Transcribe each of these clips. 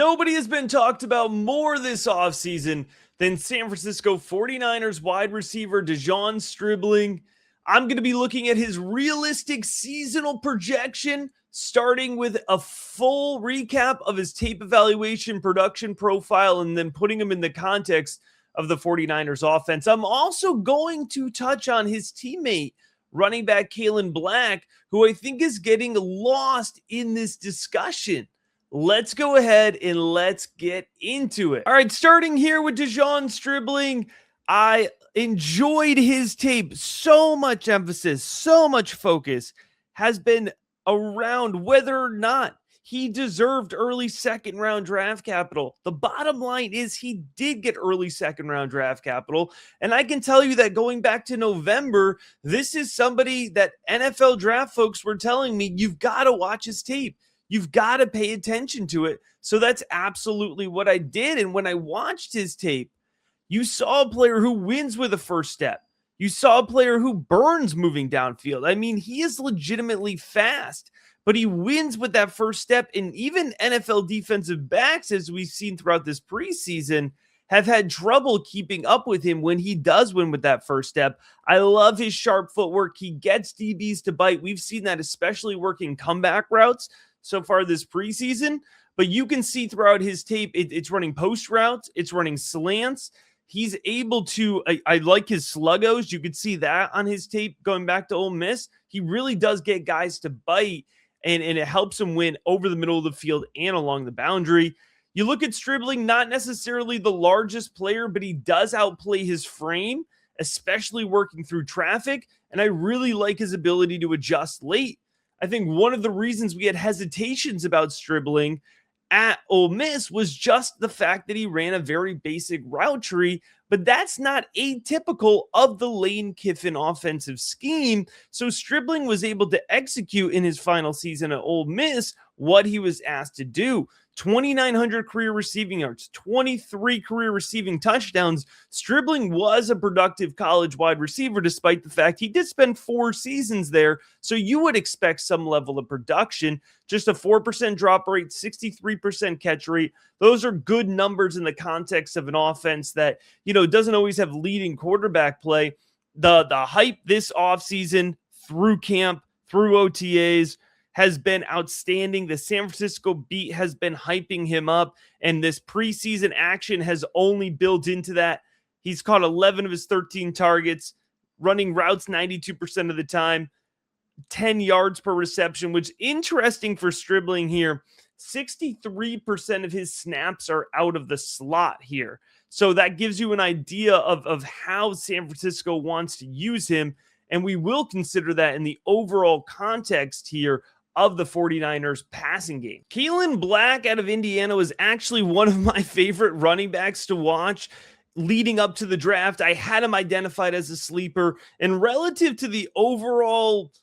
Nobody has been talked about more this offseason than San Francisco 49ers wide receiver Dejon Stribling. I'm going to be looking at his realistic seasonal projection, starting with a full recap of his tape evaluation, production profile, and then putting him in the context of the 49ers offense. I'm also going to touch on his teammate, running back Kaelon Black, who I think is getting lost in this discussion. Let's go ahead and let's get into it. All right, starting here with Dejon Stribling. I enjoyed his tape. So much emphasis, so much focus has been around whether or not he deserved early second round draft capital. The bottom line is he did get early second round draft capital. And I can tell you that going back to November, this is somebody that NFL draft folks were telling me, you've got to watch his tape. You've got to pay attention to it. So that's absolutely what I did. And when I watched his tape, you saw a player who wins with a first step. You saw a player who burns moving downfield. I mean, he is legitimately fast, but he wins with that first step. And even NFL defensive backs, as we've seen throughout this preseason, have had trouble keeping up with him when he does win with that first step. I love his sharp footwork. He gets DBs to bite. We've seen that especially working comeback routes so far this preseason, but you can see throughout his tape, it's running post routes, it's running slants. He's able to, I like his sluggos. You could see that on his tape going back to Ole Miss. He really does get guys to bite, and it helps him win over the middle of the field and along the boundary. You look at Stribling, not necessarily the largest player, but he does outplay his frame, especially working through traffic, and I really like his ability to adjust late. I think one of the reasons we had hesitations about Stribling at Ole Miss was just the fact that he ran a very basic route tree, but that's not atypical of the Lane Kiffin offensive scheme. So Stribling was able to execute in his final season at Ole Miss what he was asked to do. 2,900 career receiving yards, 23 career receiving touchdowns. Stribling was a productive college wide receiver, despite the fact he did spend 4 seasons there. So you would expect some level of production. Just a 4% drop rate, 63% catch rate. Those are good numbers in the context of an offense that, doesn't always have leading quarterback play. The hype this offseason through camp, through OTAs, has been outstanding. The San Francisco beat has been hyping him up, and this preseason action has only built into that. He's caught 11 of his 13 targets, running routes 92% of the time, 10 yards per reception, which is interesting for Stribling here. 63% of his snaps are out of the slot here. So that gives you an idea of how San Francisco wants to use him, and we will consider that in the overall context here of the 49ers passing game. Kaelon Black out of Indiana was actually one of my favorite running backs to watch leading up to the draft. I had him identified as a sleeper, and relative to the overall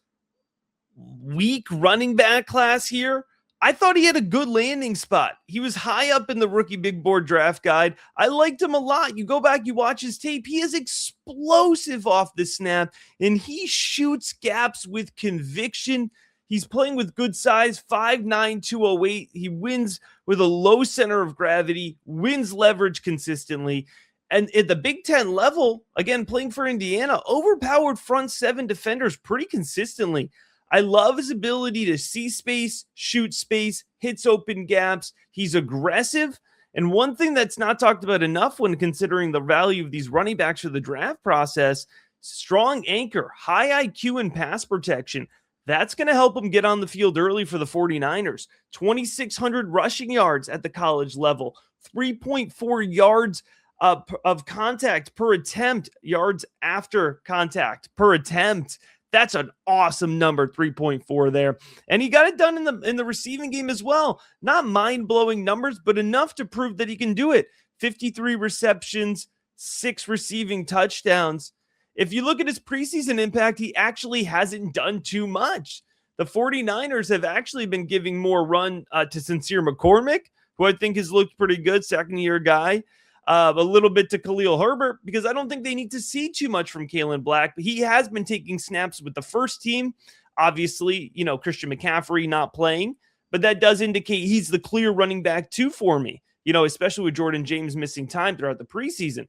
weak running back class here, I thought he had a good landing spot. He was high up in the rookie big board draft guide. I liked him a lot. You go back, you watch his tape. He is explosive off the snap, and he shoots gaps with conviction. He's playing with good size, 5'9", 208. He wins with a low center of gravity, wins leverage consistently. And at the Big Ten level, again, playing for Indiana, overpowered front 7 defenders pretty consistently. I love his ability to see space, shoot space, hits open gaps. He's aggressive. And one thing that's not talked about enough when considering the value of these running backs for the draft process, strong anchor, high IQ and pass protection. That's going to help him get on the field early for the 49ers. 2,600 rushing yards at the college level, 3.4 yards of contact per attempt, yards after contact per attempt. That's an awesome number, 3.4 there. And he got it done in the receiving game as well. Not mind-blowing numbers, but enough to prove that he can do it. 53 receptions, 6 receiving touchdowns. If you look at his preseason impact, he actually hasn't done too much. The 49ers have actually been giving more run to Sincere McCormick, who I think has looked pretty good, second-year guy. A little bit to Khalil Herbert, because I don't think they need to see too much from Kaelon Black, but he has been taking snaps with the first team. Obviously, Christian McCaffrey not playing, but that does indicate he's the clear running back 2 for me, especially with Jordan James missing time throughout the preseason.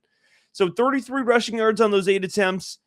So 33 rushing yards on those 8 attempts,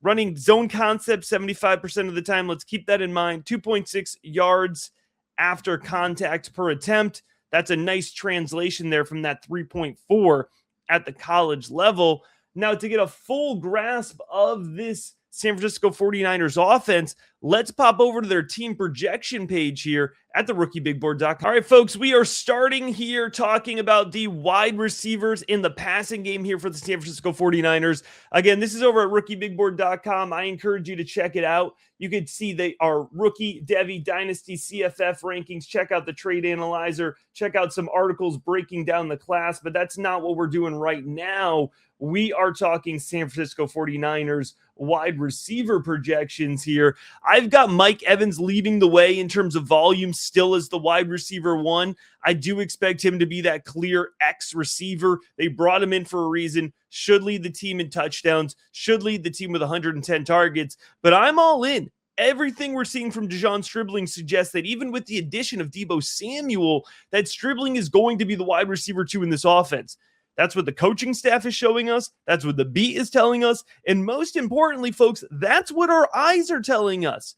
running zone concept 75% of the time. Let's keep that in mind. 2.6 yards after contact per attempt. That's a nice translation there from that 3.4 at the college level. Now, to get a full grasp of this San Francisco 49ers offense, let's pop over to their team projection page here at the rookiebigboard.com. All right, folks, we are starting here talking about the wide receivers in the passing game here for the San Francisco 49ers. Again, this is over at rookiebigboard.com. I encourage you to check it out. You can see our rookie, Devy, Dynasty, CFF rankings. Check out the trade analyzer. Check out some articles breaking down the class, but that's not what we're doing right now. We are talking San Francisco 49ers wide receiver projections here. I've got Mike Evans leading the way in terms of volume still as the wide receiver 1. I do expect him to be that clear X receiver. They brought him in for a reason. Should lead the team in touchdowns, should lead the team with 110 targets, but I'm all in. Everything we're seeing from Stribling suggests that even with the addition of Deebo Samuel, that Stribling is going to be the wide receiver 2 in this offense. That's what the coaching staff is showing us. That's what the beat is telling us. And most importantly, folks, that's what our eyes are telling us.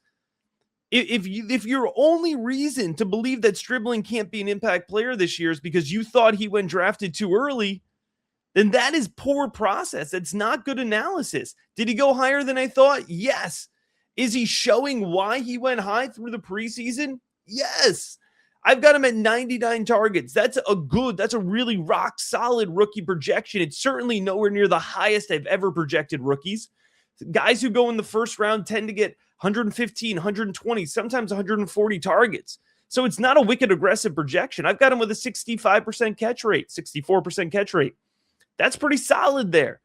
If your only reason to believe that Stribling can't be an impact player this year is because you thought he went drafted too early, then that is poor process. It's not good analysis. Did he go higher than I thought? Yes. Is he showing why he went high through the preseason? Yes. I've got him at 99 targets. That's a really rock solid rookie projection. It's certainly nowhere near the highest I've ever projected rookies. Guys who go in the first round tend to get 115, 120, sometimes 140 targets. So it's not a wicked aggressive projection. I've got him with a 65% catch rate, 64% catch rate. That's pretty solid there.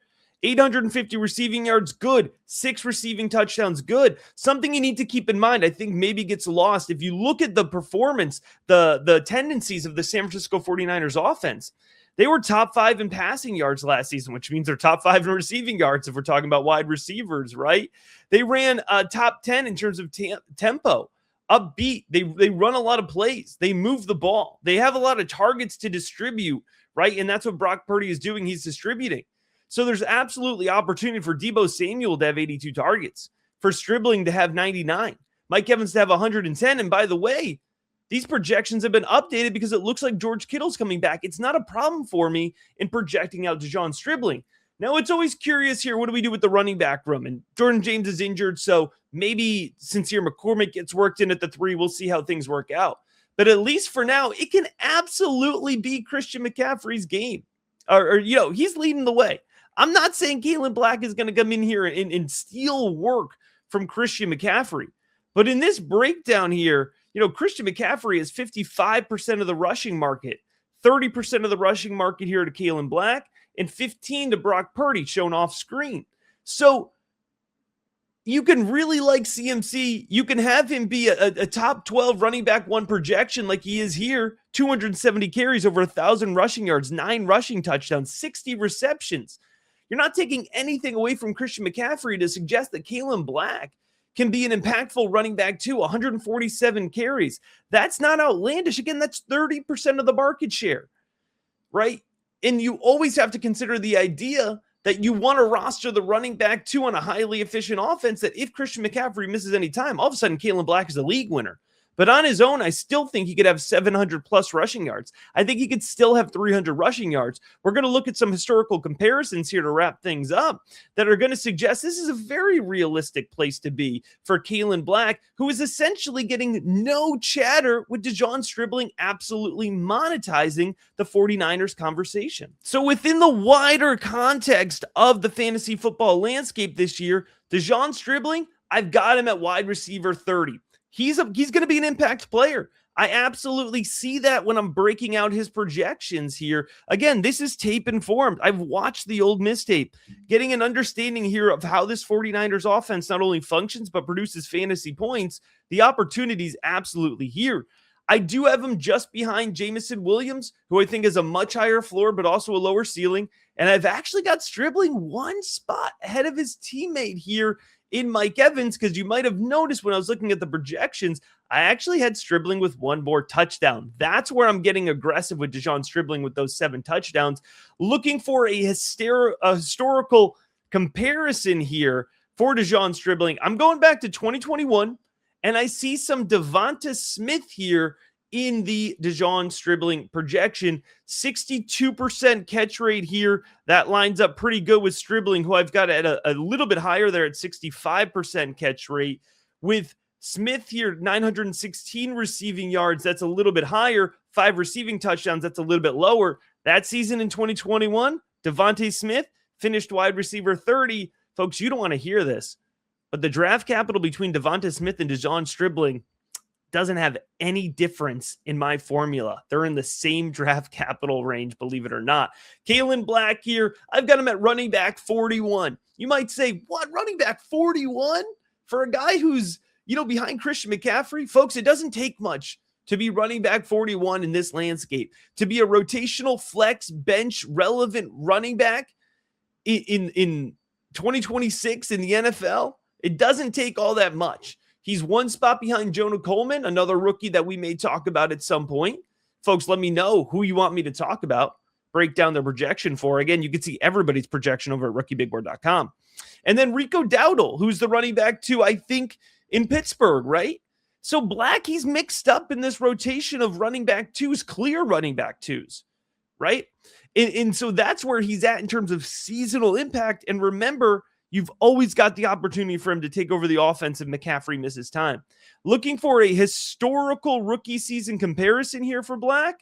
850 receiving yards, good. 6 receiving touchdowns, good. Something you need to keep in mind, I think maybe gets lost. If you look at the performance, the tendencies of the San Francisco 49ers offense, they were top 5 in passing yards last season, which means they're top 5 in receiving yards if we're talking about wide receivers, right? They ran top 10 in terms of tempo, upbeat. They run a lot of plays. They move the ball. They have a lot of targets to distribute, right? And that's what Brock Purdy is doing. He's distributing. So there's absolutely opportunity for Deebo Samuel to have 82 targets, for Stribling to have 99, Mike Evans to have 110. And by the way, these projections have been updated because it looks like George Kittle's coming back. It's not a problem for me in projecting out Stribling. Now, it's always curious here, what do we do with the running back room? And Jordan James is injured, so maybe Sincere McCormick gets worked in at the 3. We'll see how things work out. But at least for now, it can absolutely be Christian McCaffrey's game. Or he's leading the way. I'm not saying Kaelon Black is going to come in here and steal work from Christian McCaffrey. But in this breakdown here, Christian McCaffrey is 55% of the rushing market, 30% of the rushing market here to Kaelon Black, and 15% to Brock Purdy shown off screen. So you can really like CMC. You can have him be a top 12 running back 1 projection like he is here. 270 carries, over 1,000 rushing yards, 9 rushing touchdowns, 60 receptions. You're not taking anything away from Christian McCaffrey to suggest that Kaelon Black can be an impactful running back too. 147 carries. That's not outlandish. Again, that's 30% of the market share, right? And you always have to consider the idea that you want to roster the running back too on a highly efficient offense, that if Christian McCaffrey misses any time, all of a sudden Kaelon Black is a league winner. But on his own, I still think he could have 700 plus rushing yards. I think he could still have 300 rushing yards. We're going to look at some historical comparisons here to wrap things up that are going to suggest this is a very realistic place to be for Kaelon Black, who is essentially getting no chatter with Stribling absolutely monetizing the 49ers conversation. So within the wider context of the fantasy football landscape this year, Stribling, I've got him at wide receiver 30. He's going to be an impact player. I absolutely see that when I'm breaking out his projections here. Again, this is tape informed. I've watched the Ole Miss tape, getting an understanding here of how this 49ers offense not only functions, but produces fantasy points. The opportunity is absolutely here. I do have him just behind Jameson Williams, who I think is a much higher floor, but also a lower ceiling. And I've actually got Stribling 1 spot ahead of his teammate here in Mike Evans, because you might have noticed when I was looking at the projections, I actually had Stribling with one more touchdown. That's where I'm getting aggressive with Dejon Stribling with those 7 touchdowns. Looking for a historical comparison here for Dejon Stribling. I'm going back to 2021, and I see some Devonta Smith here in the Dejon Stribling projection. 62% catch rate here. That lines up pretty good with Stribling, who I've got at a little bit higher there at 65% catch rate. With Smith here, 916 receiving yards. That's a little bit higher. 5 receiving touchdowns. That's a little bit lower. That season in 2021, Devonta Smith finished wide receiver 30. Folks, you don't want to hear this, but the draft capital between Devonta Smith and Dejon Stribling doesn't have any difference in my formula. They're in the same draft capital range, believe it or not. Kaelon Black here, I've got him at running back 41. You might say, what, running back 41? For a guy who's, behind Christian McCaffrey? Folks, it doesn't take much to be running back 41 in this landscape. To be a rotational flex bench relevant running back in 2026 in the NFL, it doesn't take all that much. He's one spot behind Jonah Coleman, another rookie that we may talk about at some point. Folks, let me know who you want me to talk about, break down their projection for. Again, you can see everybody's projection over at rookiebigboard.com. And then Rico Dowdle, who's the running back 2, I think, in Pittsburgh, right? So Black, he's mixed up in this rotation of running back 2s, clear running back 2s, right? And so that's where he's at in terms of seasonal impact. And remember, you've always got the opportunity for him to take over the offense if McCaffrey misses time. Looking for a historical rookie season comparison here for Black,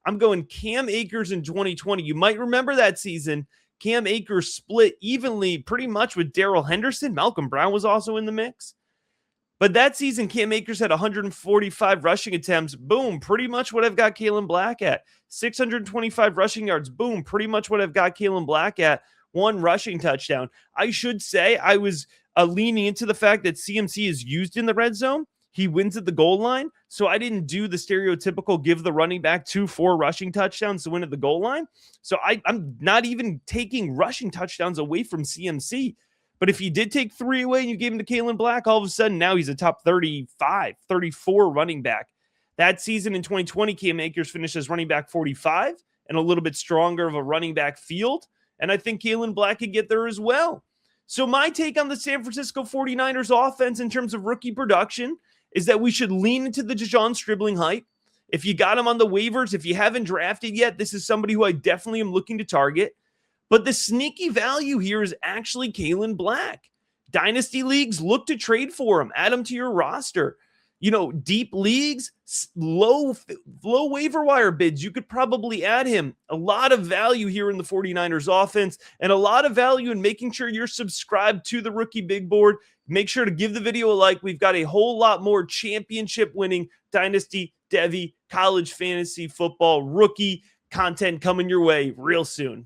I'm going Cam Akers in 2020. You might remember that season. Cam Akers split evenly pretty much with Darrell Henderson. Malcolm Brown was also in the mix. But that season, Cam Akers had 145 rushing attempts. Boom, pretty much what I've got Kaelon Black at. 625 rushing yards. Boom, pretty much what I've got Kaelon Black at. 1 rushing touchdown. I should say I was leaning into the fact that CMC is used in the red zone. He wins at the goal line. So I didn't do the stereotypical give the running back 2-4 rushing touchdowns to win at the goal line. So I'm not even taking rushing touchdowns away from CMC. But if you did take 3 away and you gave him to Kaelon Black, all of a sudden now he's a top 35, 34 running back. That season in 2020, Cam Akers finished as running back 45 and a little bit stronger of a running back field. And I think Kaelon Black could get there as well. So my take on the San Francisco 49ers offense in terms of rookie production is that we should lean into the Dejon Stribling hype. If you got him on the waivers, if you haven't drafted yet, this is somebody who I definitely am looking to target. But the sneaky value here is actually Kaelon Black. Dynasty leagues, look to trade for him. Add him to your roster. Deep leagues, low waiver wire bids, you could probably add him. A lot of value here in the 49ers offense and a lot of value in making sure you're subscribed to the Rookie Big Board. Make sure to give the video a like. We've got a whole lot more championship winning Dynasty, Devy, college fantasy football, rookie content coming your way real soon.